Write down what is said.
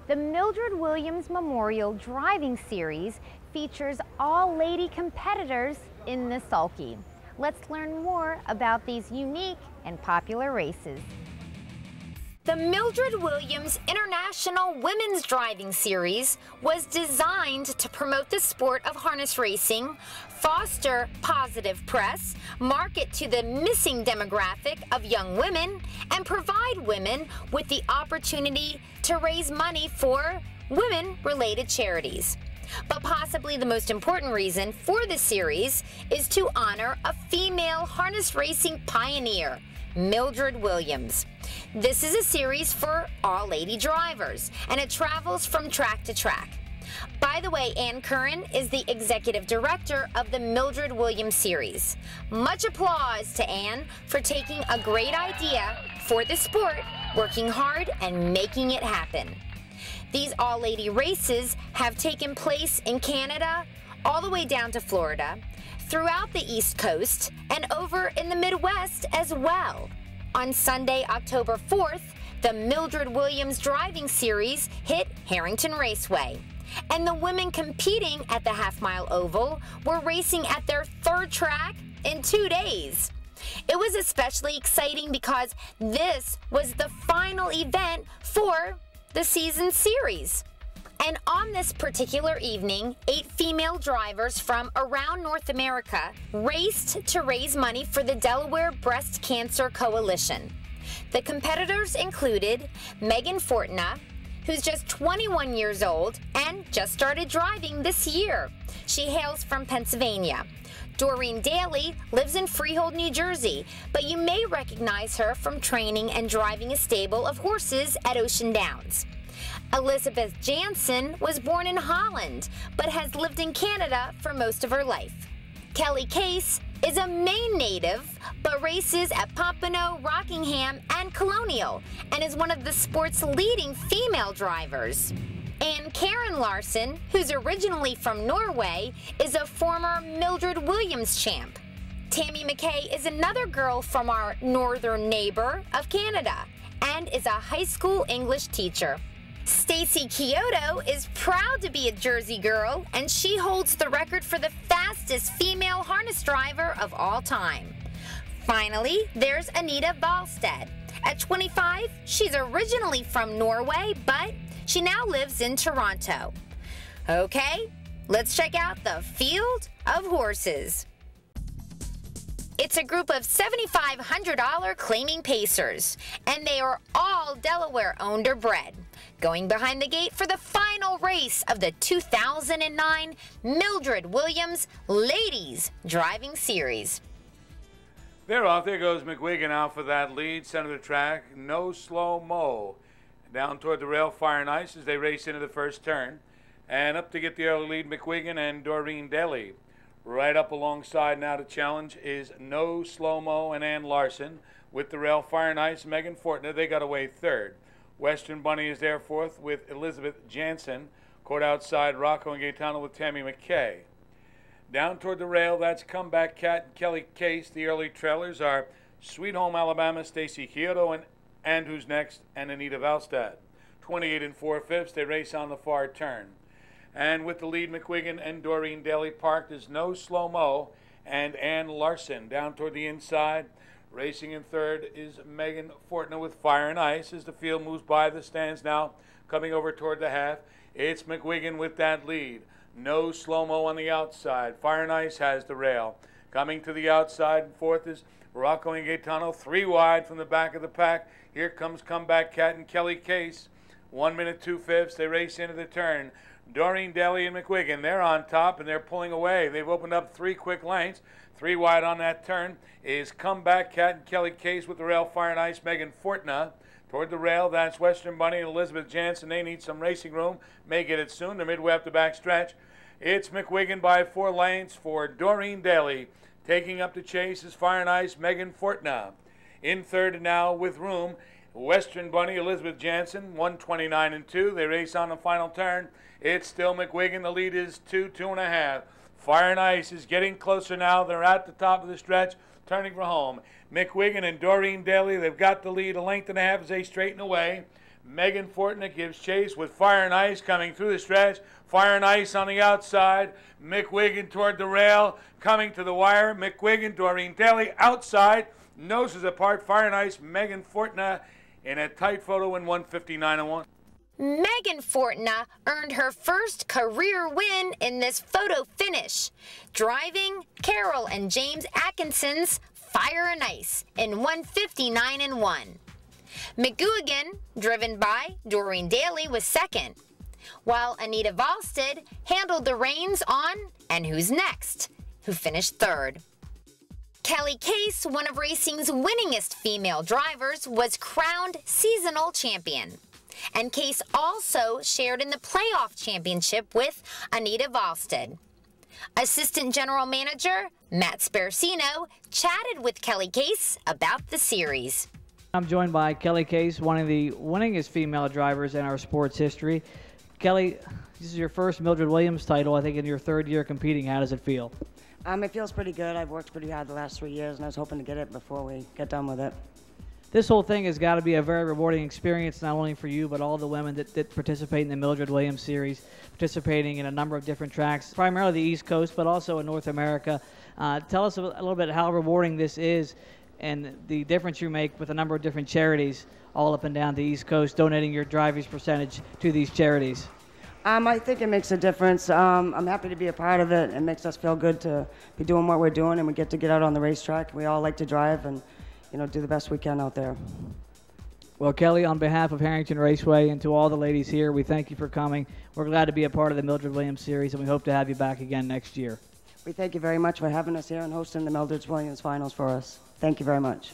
The Mildred Williams Memorial Driving Series features all lady competitors in the sulky. Let's learn more about these unique and popular races. The Mildred Williams International Women's Driving Series was designed to promote the sport of harness racing, foster positive press, market to the missing demographic of young women, and provide women with the opportunity to raise money for women-related charities. But possibly the most important reason for the series is to honor a female harness racing pioneer, Mildred Williams. This is a series for all lady drivers, and it travels from track to track. By the way, Ann Curran is the executive director of the Mildred Williams series. Much applause to Ann for taking a great idea for the sport, working hard, and making it happen. These all-lady races have taken place in Canada, all the way down to Florida, throughout the East Coast, and over in the Midwest as well. On Sunday, October 4th, the Mildred Williams Driving Series hit Harrington Raceway, and the women competing at the half-mile oval were racing at their third track in 2 days. It was especially exciting because this was the final event for the season series. And on this particular evening, 8 female drivers from around North America raced to raise money for the Delaware Breast Cancer Coalition. The competitors included Megan Fortna, who's just 21 years old and just started driving this year. She hails from Pennsylvania. Doreen Daly lives in Freehold, New Jersey, but you may recognize her from training and driving a stable of horses at Ocean Downs. Elizabeth Jansen was born in Holland, but has lived in Canada for most of her life. Kelly Case is a Maine native, but races at Pompano, Rockingham, and Colonial, and is one of the sport's leading female drivers. And Karen Larson, who's originally from Norway, is a former Mildred Williams champ. Tammy McKay is another girl from our northern neighbor of Canada, and is a high school English teacher. Stacy Kyoto is proud to be a Jersey girl, and she holds the record for the fastest female harness driver of all time. Finally, there's Anita Valstad. At 25, she's originally from Norway, but she now lives in Toronto. Okay, let's check out the field of horses. It's a group of $7,500 claiming pacers, and they are all Delaware owned or bred. Going behind the gate for the final race of the 2009 Mildred Williams Ladies Driving Series. They're off. There goes McWigan out for that lead. Center of the track, No Slow Mo. Down toward the rail, Fire and Ice as they race into the first turn. And up to get the early lead, McWigan and Doreen Daly. Right up alongside now to challenge is No Slow Mo and Ann Larson. With the rail, Fire and Ice, Megan Fortna, they got away third. Western Bunny is there fourth with Elizabeth Jansen. Court outside, Rocco and Gaetano with Tammy McKay. Down toward the rail, that's Comeback Cat and Kelly Case. The early trailers are Sweet Home Alabama, Stacy Kyoto, and who's next, and Anita Valstad. 28 4/5, they race on the far turn. And with the lead, McWigan and Doreen Daly parked is No Slow Mo and Ann Larson. Down toward the inside, racing in third is Megan Fortna with Fire and Ice as the field moves by the stands now, coming over toward the half. It's McWigan with that lead. No Slow Mo on the outside. Fire and Ice has the rail. Coming to the outside, and fourth is Rocco and Gaetano, 3 wide from the back of the pack. Here comes Comeback Cat and Kelly Case. 1 minute 2/5, they race into the turn. Doreen Daly and McWigan, they're on top and they're pulling away. They've opened up 3 quick lengths. 3 wide on that turn is Comeback Cat and Kelly Case with the rail, Fire and Ice, Megan Fortna. Toward the rail, that's Western Bunny and Elizabeth Jansen. They need some racing room. May get it soon. They're midway up the back stretch. It's McWigan by 4 lengths for Doreen Daly. Taking up the chase is Fire and Ice, Megan Fortna. In third now with room, Western Bunny, Elizabeth Jansen, 129 2. They race on the final turn. It's still McWigan. The lead is 2.5. Fire and Ice is getting closer now. They're at the top of the stretch, turning for home. McWigan and Doreen Daly, they've got the lead 1.5 lengths as they straighten away. Megan Fortuna gives chase with Fire and Ice coming through the stretch. Fire and Ice on the outside. McWigan toward the rail, coming to the wire. McWigan, Doreen Daly outside. Noses apart. Fire and Ice, Megan Fortuna in a tight photo in 1:59.01. Megan Fortuna earned her first career win in this photo finish, driving Carol and James Atkinson's Fire and Ice in 1:59.01. McGuigan, driven by Doreen Daly, was second, while Anita Valstead handled the reins on And Who's Next, who finished third. Kelly Case, one of racing's winningest female drivers, was crowned seasonal champion. And Case also shared in the playoff championship with Anita Valstead. Assistant General Manager Matt Sparacino chatted with Kelly Case about the series. I'm joined by Kelly Case, one of the winningest female drivers in our sports history. Kelly, this is your first Mildred Williams title, I think, in your third year competing. How does it feel? It feels pretty good. I've worked pretty hard the last 3 years, and I was hoping to get it before we get done with it. This whole thing has got to be a very rewarding experience, not only for you, but all the women that participate in the Mildred Williams Series, participating in a number of different tracks, primarily the East Coast, but also in North America. Tell us a little bit how rewarding this is and the difference you make with a number of different charities all up and down the East Coast, donating your driver's percentage to these charities. I think it makes a difference. I'm happy to be a part of it. It makes us feel good to be doing what we're doing, and we get to get out on the racetrack. We all like to drive and, you know, do the best we can out there. Well, Kelly, on behalf of Harrington Raceway and to all the ladies here, we thank you for coming. We're glad to be a part of the Mildred Williams Series, and we hope to have you back again next year. We thank you very much for having us here and hosting the Mildred Williams Finals for us. Thank you very much.